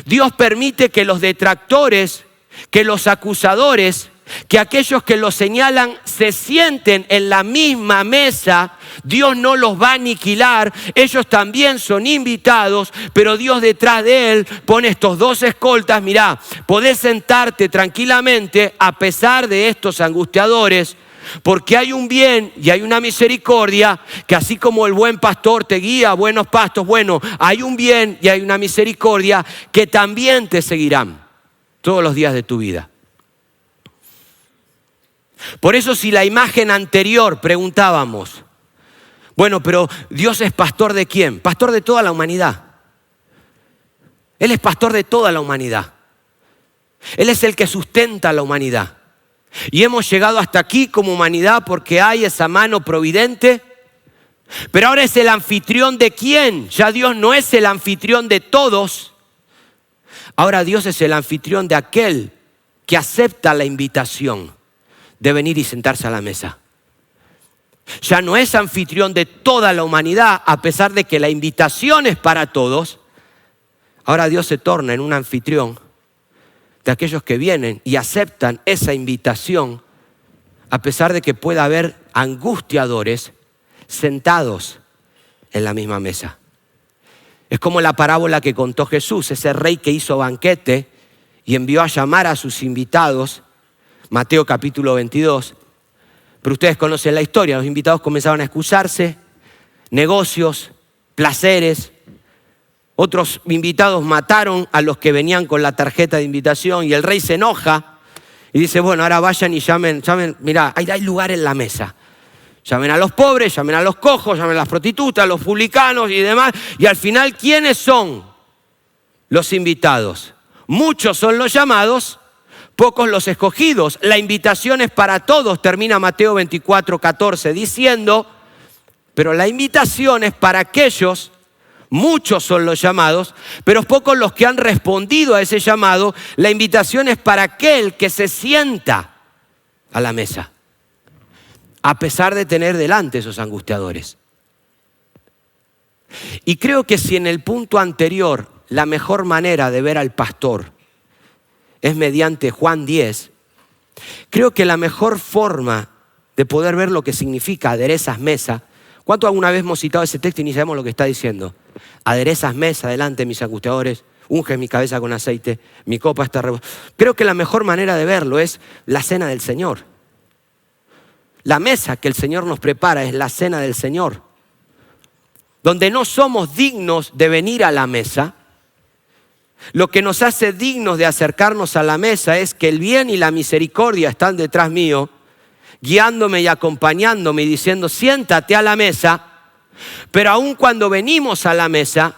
Dios permite que los detractores, que los acusadores, que aquellos que los señalan se sienten en la misma mesa. Dios no los va a aniquilar, ellos también son invitados, pero Dios detrás de él pone estos dos escoltas. Mirá, podés sentarte tranquilamente a pesar de estos angustiadores, porque hay un bien y hay una misericordia que así como el buen pastor te guía a buenos pastos, bueno, hay un bien y hay una misericordia que también te seguirán todos los días de tu vida. Por eso, si la imagen anterior preguntábamos, bueno, pero Dios es pastor ¿de quién? Pastor de toda la humanidad. Él es pastor de toda la humanidad. Él es el que sustenta a la humanidad. Y hemos llegado hasta aquí como humanidad porque hay esa mano providente. Pero ahora es el anfitrión ¿de quién? Ya Dios no es el anfitrión de todos. Ahora Dios es el anfitrión de aquel que acepta la invitación de venir y sentarse a la mesa. Ya no es anfitrión de toda la humanidad, a pesar de que la invitación es para todos. Ahora Dios se torna en un anfitrión de aquellos que vienen y aceptan esa invitación, a pesar de que pueda haber angustiadores sentados en la misma mesa. Es como la parábola que contó Jesús, ese rey que hizo banquete y envió a llamar a sus invitados, Mateo capítulo 22. Pero ustedes conocen la historia, los invitados comenzaron a excusarse, negocios, placeres. Otros invitados mataron a los que venían con la tarjeta de invitación y el rey se enoja y dice, bueno, ahora vayan y llamen, mirá, hay lugar en la mesa. Llamen a los pobres, llamen a los cojos, llamen a las prostitutas, a los publicanos y demás. Y al final, ¿quiénes son los invitados? Muchos son los llamados, pocos los escogidos. La invitación es para todos, termina Mateo 24:14 diciendo, pero la invitación es para aquellos, muchos son los llamados, pero pocos los que han respondido a ese llamado. La invitación es para aquel que se sienta a la mesa, a pesar de tener delante esos angustiadores. Y creo que si en el punto anterior la mejor manera de ver al pastor es mediante Juan 10, creo que la mejor forma de poder ver lo que significa aderezas mesa. ¿Cuánto alguna vez hemos citado ese texto y ni sabemos lo que está diciendo? Aderezas mesa delante de mis angustiadores, unges mi cabeza con aceite, mi copa está rebosando. Creo que la mejor manera de verlo es la cena del Señor. La mesa que el Señor nos prepara es la cena del Señor, donde no somos dignos de venir a la mesa. Lo que nos hace dignos de acercarnos a la mesa es que el bien y la misericordia están detrás mío, guiándome y acompañándome y diciendo, siéntate a la mesa. Pero aun cuando venimos a la mesa,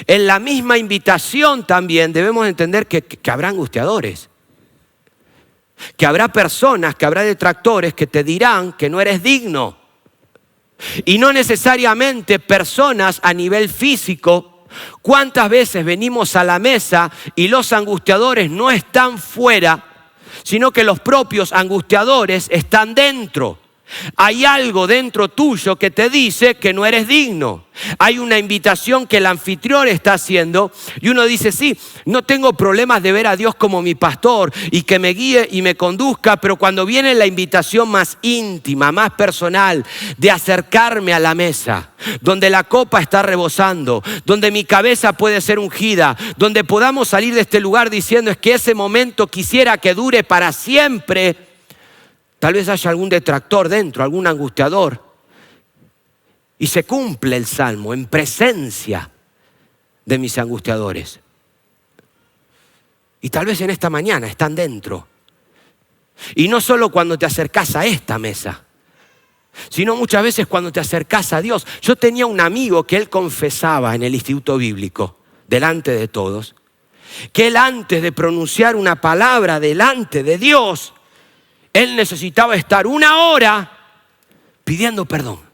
en la misma invitación también debemos entender que habrá angustiadores, que habrá personas, que habrá detractores que te dirán que no eres digno. Y no necesariamente personas a nivel físico. ¿Cuántas veces venimos a la mesa y los angustiadores no están fuera, sino que los propios angustiadores están dentro? Hay algo dentro tuyo que te dice que no eres digno. Hay una invitación que el anfitrión está haciendo y uno dice, sí, no tengo problemas de ver a Dios como mi pastor y que me guíe y me conduzca, pero cuando viene la invitación más íntima, más personal, de acercarme a la mesa, donde la copa está rebosando, donde mi cabeza puede ser ungida, donde podamos salir de este lugar diciendo, es que ese momento quisiera que dure para siempre. Tal vez haya algún detractor dentro, algún angustiador. Y se cumple el salmo en presencia de mis angustiadores. Y tal vez en esta mañana están dentro. Y no solo cuando te acercás a esta mesa, sino muchas veces cuando te acercás a Dios. Yo tenía un amigo que él confesaba en el instituto bíblico, delante de todos, que él antes de pronunciar una palabra delante de Dios, él necesitaba estar 1 hora pidiendo perdón.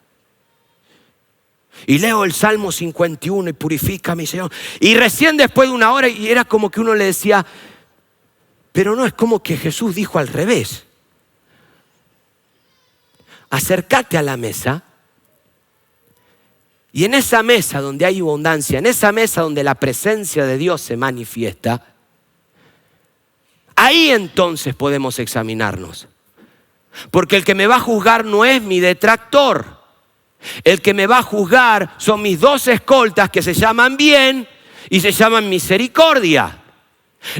Y leo el Salmo 51 y purifícame, Señor. Y recién después de 1 hora, y era como que uno le decía, pero no, es como que Jesús dijo al revés. Acércate a la mesa y en esa mesa donde hay abundancia, en esa mesa donde la presencia de Dios se manifiesta, ahí entonces podemos examinarnos. Porque el que me va a juzgar no es mi detractor. El que me va a juzgar son mis 2 escoltas que se llaman bien y se llaman misericordia.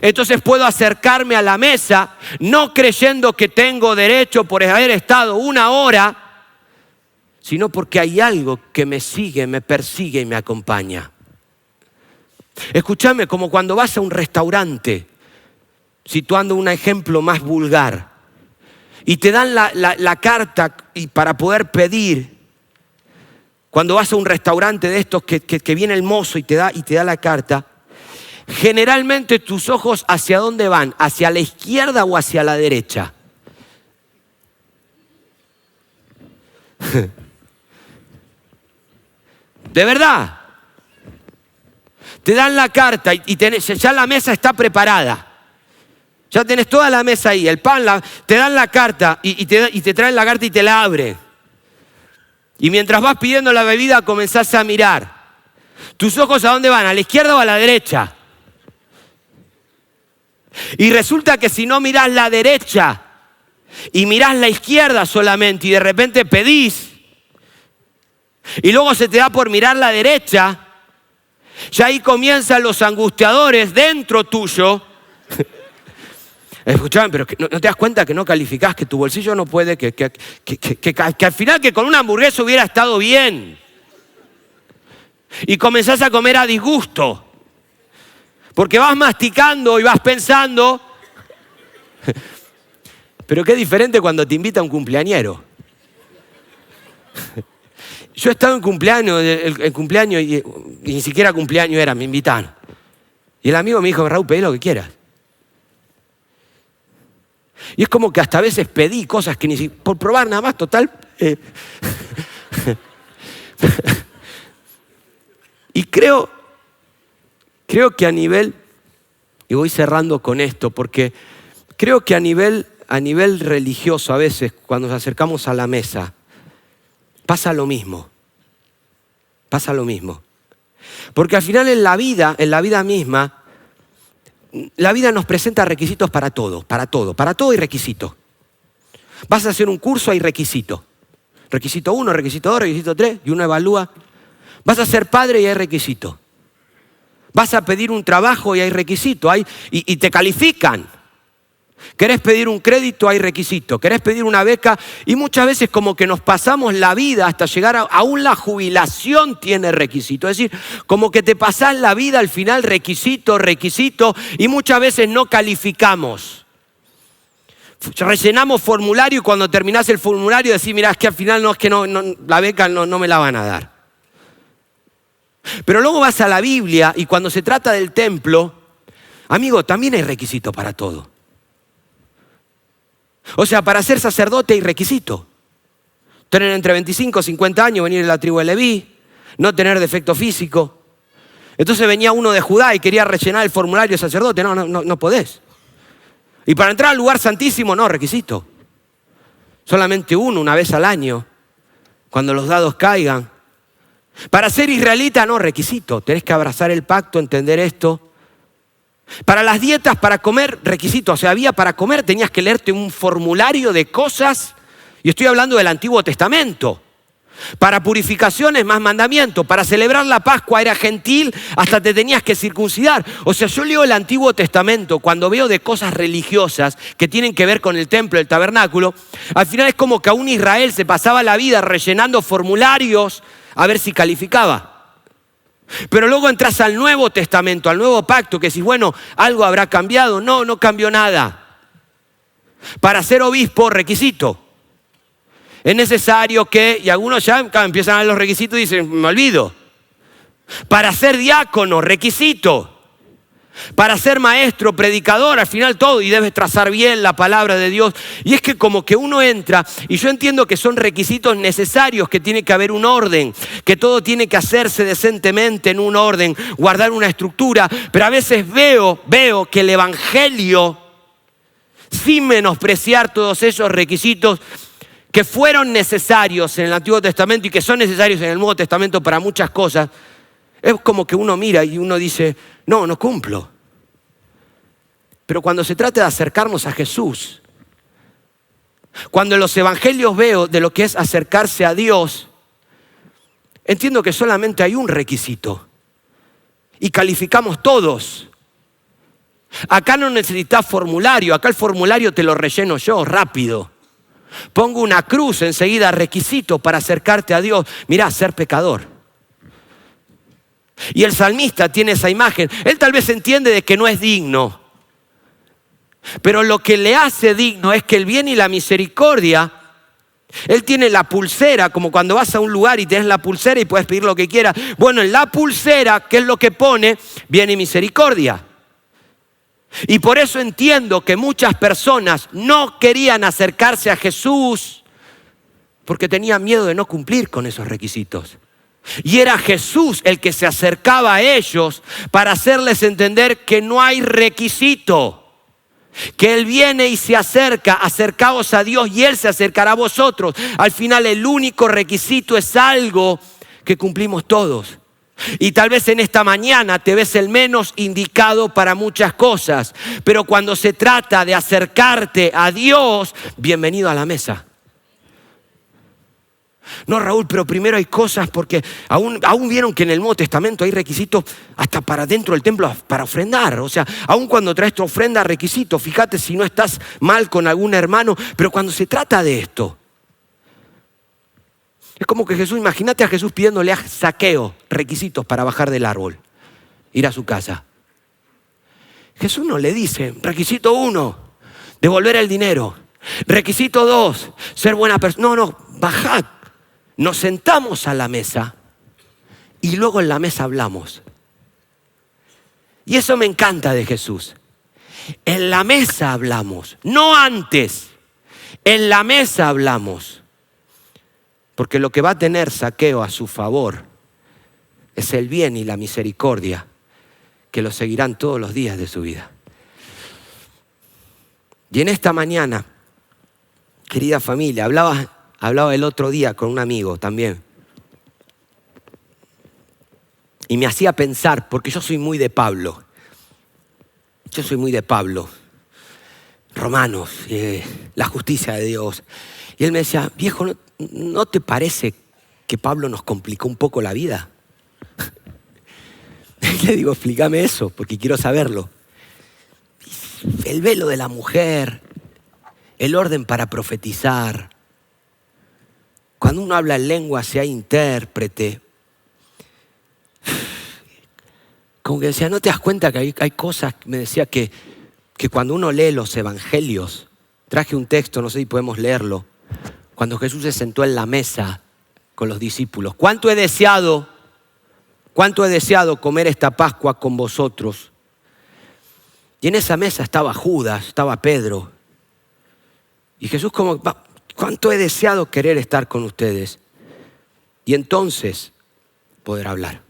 Entonces puedo acercarme a la mesa no creyendo que tengo derecho por haber estado 1 hora, sino porque hay algo que me sigue, me persigue y me acompaña. Escúchame, como cuando vas a un restaurante, situando un ejemplo más vulgar, y te dan la carta y para poder pedir. Cuando vas a un restaurante de estos que viene el mozo y te da la carta, generalmente tus ojos ¿hacia dónde van? ¿Hacia la izquierda o hacia la derecha? De verdad. Te dan la carta y ya la mesa está preparada. Ya tenés toda la mesa ahí, el pan, te dan la carta y te traen la carta y te la abren. Y mientras vas pidiendo la bebida comenzás a mirar. ¿Tus ojos a dónde van? ¿A la izquierda o a la derecha? Y resulta que si no mirás la derecha y mirás la izquierda solamente y de repente pedís y luego se te da por mirar la derecha, ya ahí comienzan los angustiadores dentro tuyo. Escuchame, pero ¿no te das cuenta que no calificás, que tu bolsillo no puede, que al final que con una hamburguesa hubiera estado bien? Y comenzás a comer a disgusto. Porque vas masticando y vas pensando. Pero qué diferente cuando te invita un cumpleañero. Yo he estado en cumpleaños, el cumpleaños y ni siquiera cumpleaños era, me invitaron. Y el amigo me dijo, Raúl, pedí lo que quieras. Y es como que hasta a veces pedí cosas que ni siquiera, por probar nada más, total. Y creo que a nivel, y voy cerrando con esto, porque creo que a nivel religioso a veces, cuando nos acercamos a la mesa, pasa lo mismo. Pasa lo mismo. Porque al final en la vida misma, la vida nos presenta requisitos para todo hay requisito. Vas a hacer un curso, hay requisito. Requisito 1, requisito 2, requisito 3, y uno evalúa. Vas a ser padre y hay requisito. Vas a pedir un trabajo y hay requisito, y te califican. Querés pedir un crédito, hay requisito. Querés pedir una beca, y muchas veces como que nos pasamos la vida hasta llegar aún la jubilación tiene requisito. Es decir, como que te pasás la vida al final requisito, y muchas veces no calificamos. Rellenamos formulario y cuando terminás el formulario decís, mirá, es que al final la beca no me la van a dar. Pero luego vas a la Biblia y cuando se trata del templo, amigo, también hay requisito para todo. O sea, para ser sacerdote hay requisito. Tener entre 25 y 50 años, venir de la tribu de Leví, no tener defecto físico. Entonces venía uno de Judá y quería rellenar el formulario de sacerdote. No podés. Y para entrar al lugar santísimo, no, requisito. Solamente uno, una vez al año, cuando los dados caigan. Para ser israelita no, requisito. Tenés que abrazar el pacto, entender esto. Para las dietas, para comer, requisito. O sea, había para comer, tenías que leerte un formulario de cosas. Y estoy hablando del Antiguo Testamento. Para purificaciones, más mandamiento. Para celebrar la Pascua era gentil, hasta te tenías que circuncidar. O sea, yo leo el Antiguo Testamento, cuando veo de cosas religiosas que tienen que ver con el templo, el tabernáculo, al final es como que a un Israel se pasaba la vida rellenando formularios a ver si calificaba. Pero luego entras al Nuevo Testamento, al Nuevo Pacto, que decís, bueno, algo habrá cambiado. No, no cambió nada. Para ser obispo, requisito. Es necesario que, y algunos ya empiezan a ver los requisitos y dicen, me olvido. Para ser diácono, requisito. Para ser maestro, predicador, al final todo, y debes trazar bien la palabra de Dios. Y es que como que uno entra, y yo entiendo que son requisitos necesarios, que tiene que haber un orden, que todo tiene que hacerse decentemente en un orden, guardar una estructura, pero a veces veo que el evangelio, sin menospreciar todos esos requisitos que fueron necesarios en el Antiguo Testamento y que son necesarios en el Nuevo Testamento para muchas cosas, es como que uno mira y uno dice, no cumplo. Pero cuando se trata de acercarnos a Jesús, cuando en los evangelios veo de lo que es acercarse a Dios, entiendo que solamente hay un requisito y calificamos todos. Acá no necesitas formulario, acá el formulario te lo relleno yo rápido. Pongo una cruz enseguida, requisito para acercarte a Dios. Mirá, ser pecador. Y el salmista tiene esa imagen. Él tal vez entiende de que no es digno. Pero lo que le hace digno es que el bien y la misericordia, él tiene la pulsera, como cuando vas a un lugar y tienes la pulsera y puedes pedir lo que quieras. Bueno, en la pulsera, ¿qué es lo que pone? Bien y misericordia. Y por eso entiendo que muchas personas no querían acercarse a Jesús porque tenían miedo de no cumplir con esos requisitos. Y era Jesús el que se acercaba a ellos para hacerles entender que no hay requisito. Que Él viene y se acerca, acercaos a Dios y Él se acercará a vosotros. Al final el único requisito es algo que cumplimos todos. Y tal vez en esta mañana te ves el menos indicado para muchas cosas, pero cuando se trata de acercarte a Dios, bienvenido a la mesa. No, Raúl, pero primero hay cosas porque aún vieron que en el Nuevo Testamento hay requisitos hasta para dentro del templo para ofrendar. O sea, aún cuando traes tu ofrenda, requisitos. Fíjate si no estás mal con algún hermano, pero cuando se trata de esto, es como que Jesús, imagínate a Jesús pidiéndole a Zaqueo requisitos para bajar del árbol, ir a su casa. Jesús no le dice, requisito 1, devolver el dinero. Requisito 2, ser buena persona. No, bajad. Nos sentamos a la mesa y luego en la mesa hablamos. Y eso me encanta de Jesús. En la mesa hablamos, no antes. En la mesa hablamos. Porque lo que va a tener Zaqueo a su favor es el bien y la misericordia que lo seguirán todos los días de su vida. Y en esta mañana, querida familia, hablaba el otro día con un amigo también. Y me hacía pensar, porque yo soy muy de Pablo. Romanos, la justicia de Dios. Y él me decía, viejo, ¿no te parece que Pablo nos complicó un poco la vida? Y le digo, explícame eso, porque quiero saberlo. El velo de la mujer, el orden para profetizar. Cuando uno habla en lengua, sea intérprete. Como que decía, ¿no te das cuenta que hay cosas? Me decía que cuando uno lee los evangelios, traje un texto, no sé si podemos leerlo, cuando Jesús se sentó en la mesa con los discípulos. ¿Cuánto he deseado comer esta Pascua con vosotros? Y en esa mesa estaba Judas, estaba Pedro. Y Jesús como, ¿cuánto he deseado querer estar con ustedes? Y entonces poder hablar.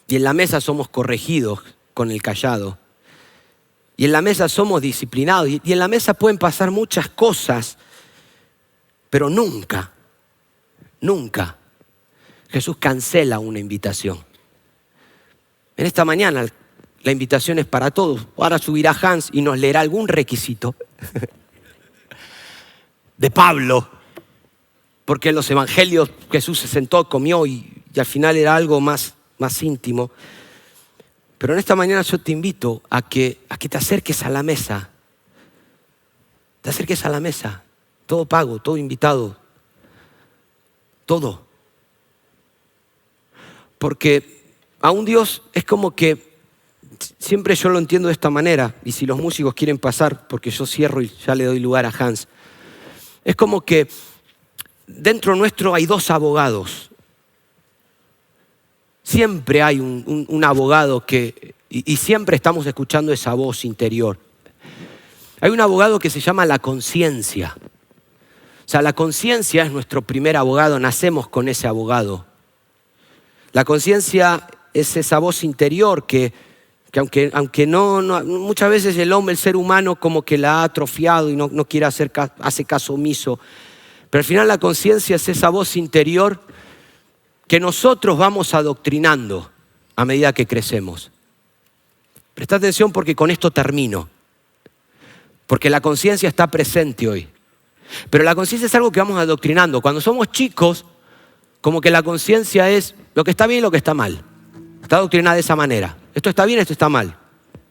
Y en la mesa somos corregidos con el cayado. Y en la mesa somos disciplinados. Y en la mesa pueden pasar muchas cosas. Pero nunca Jesús cancela una invitación. En esta mañana la invitación es para todos. Ahora subirá Hans y nos leerá algún requisito de Pablo. Porque en los evangelios Jesús se sentó, comió y al final era algo más íntimo. Pero en esta mañana yo te invito a que te acerques a la mesa. Te acerques a la mesa. Todo pago, todo invitado. Todo. Porque a un Dios es como que, siempre yo lo entiendo de esta manera, y si los músicos quieren pasar, porque yo cierro y ya le doy lugar a Hans, es como que dentro nuestro hay dos abogados. Siempre hay un abogado y siempre estamos escuchando esa voz interior. Hay un abogado que se llama la conciencia. O sea, la conciencia es nuestro primer abogado, nacemos con ese abogado. La conciencia es esa voz interior que aunque no, muchas veces el ser humano como que la ha atrofiado y no quiere hace caso omiso. Pero al final la conciencia es esa voz interior que nosotros vamos adoctrinando a medida que crecemos. Presta atención porque con esto termino. Porque la conciencia está presente hoy. Pero la conciencia es algo que vamos adoctrinando. Cuando somos chicos, como que la conciencia es lo que está bien y lo que está mal. Está adoctrinada de esa manera. Esto está bien, esto está mal.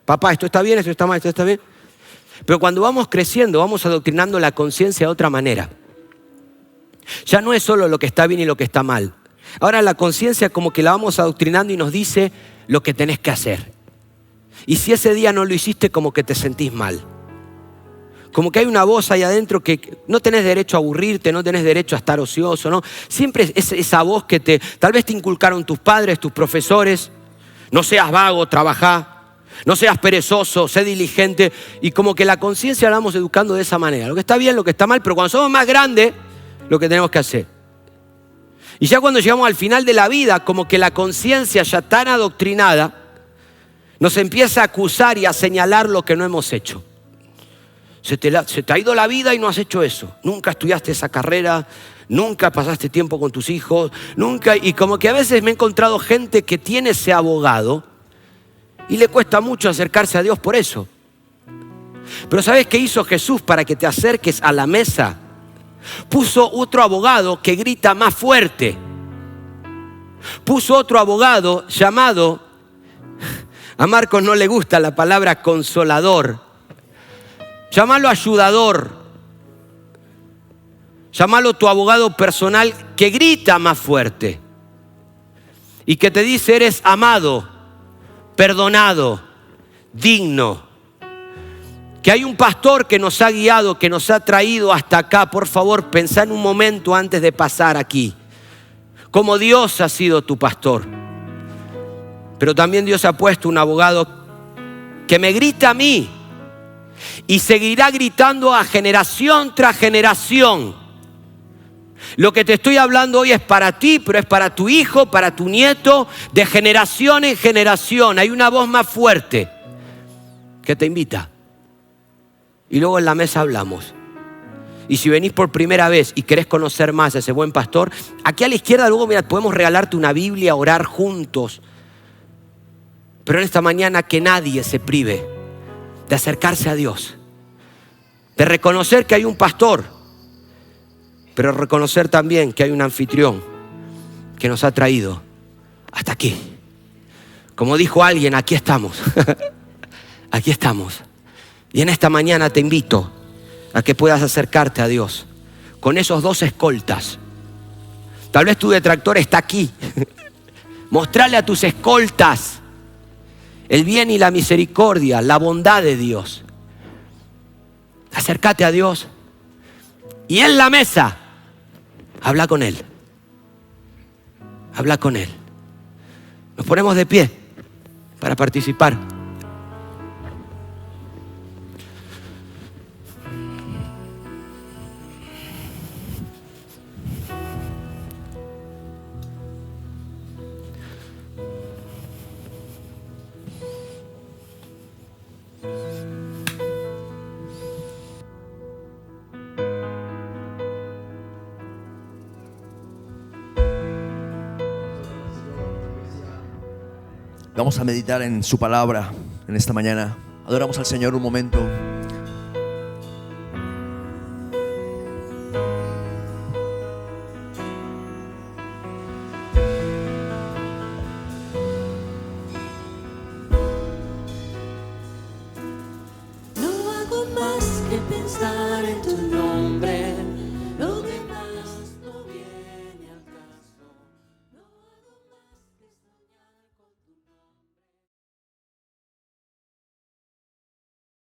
Papá, esto está bien, esto está mal, esto está bien. Pero cuando vamos creciendo, vamos adoctrinando la conciencia de otra manera. Ya no es solo lo que está bien y lo que está mal. Ahora la conciencia como que la vamos adoctrinando y nos dice lo que tenés que hacer. Y si ese día no lo hiciste, como que te sentís mal. Como que hay una voz ahí adentro que no tenés derecho a aburrirte, no tenés derecho a estar ocioso, ¿no? Siempre es esa voz que tal vez te inculcaron tus padres, tus profesores. No seas vago, trabajá. No seas perezoso, sé diligente. Y como que la conciencia la vamos educando de esa manera. Lo que está bien, lo que está mal, pero cuando somos más grandes, lo que tenemos que hacer. Y ya cuando llegamos al final de la vida, como que la conciencia ya tan adoctrinada, nos empieza a acusar y a señalar lo que no hemos hecho. Se te ha ido la vida y no has hecho eso. Nunca estudiaste esa carrera, nunca pasaste tiempo con tus hijos, nunca. Y como que a veces me he encontrado gente que tiene ese abogado y le cuesta mucho acercarse a Dios por eso. Pero ¿sabes qué hizo Jesús para que te acerques a la mesa? Puso otro abogado que grita más fuerte. Puso otro abogado llamado, a Marcos no le gusta la palabra consolador. Llámalo ayudador. Llámalo tu abogado personal que grita más fuerte. Y que te dice eres amado, perdonado, digno. Que hay un pastor que nos ha guiado, que nos ha traído hasta acá. Por favor, pensá en un momento antes de pasar aquí. Como Dios ha sido tu pastor. Pero también Dios ha puesto un abogado que me grita a mí. Y seguirá gritando a generación tras generación. Lo que te estoy hablando hoy es para ti, pero es para tu hijo, para tu nieto, de generación en generación. Hay una voz más fuerte que te invita. Y luego en la mesa hablamos. Y si venís por primera vez y querés conocer más a ese buen pastor, aquí a la izquierda luego mira, podemos regalarte una Biblia, orar juntos. Pero en esta mañana que nadie se prive de acercarse a Dios, de reconocer que hay un pastor, pero reconocer también que hay un anfitrión que nos ha traído hasta aquí. Como dijo alguien, aquí estamos. Aquí estamos. Y en esta mañana te invito a que puedas acercarte a Dios con esos dos escoltas. Tal vez tu detractor está aquí. Mostrarle a tus escoltas el bien y la misericordia, la bondad de Dios. Acércate a Dios y en la mesa habla con Él. Habla con Él. Nos ponemos de pie para participar. Vamos a meditar en su palabra en esta mañana. Adoramos al Señor un momento. No hago más que pensar en tu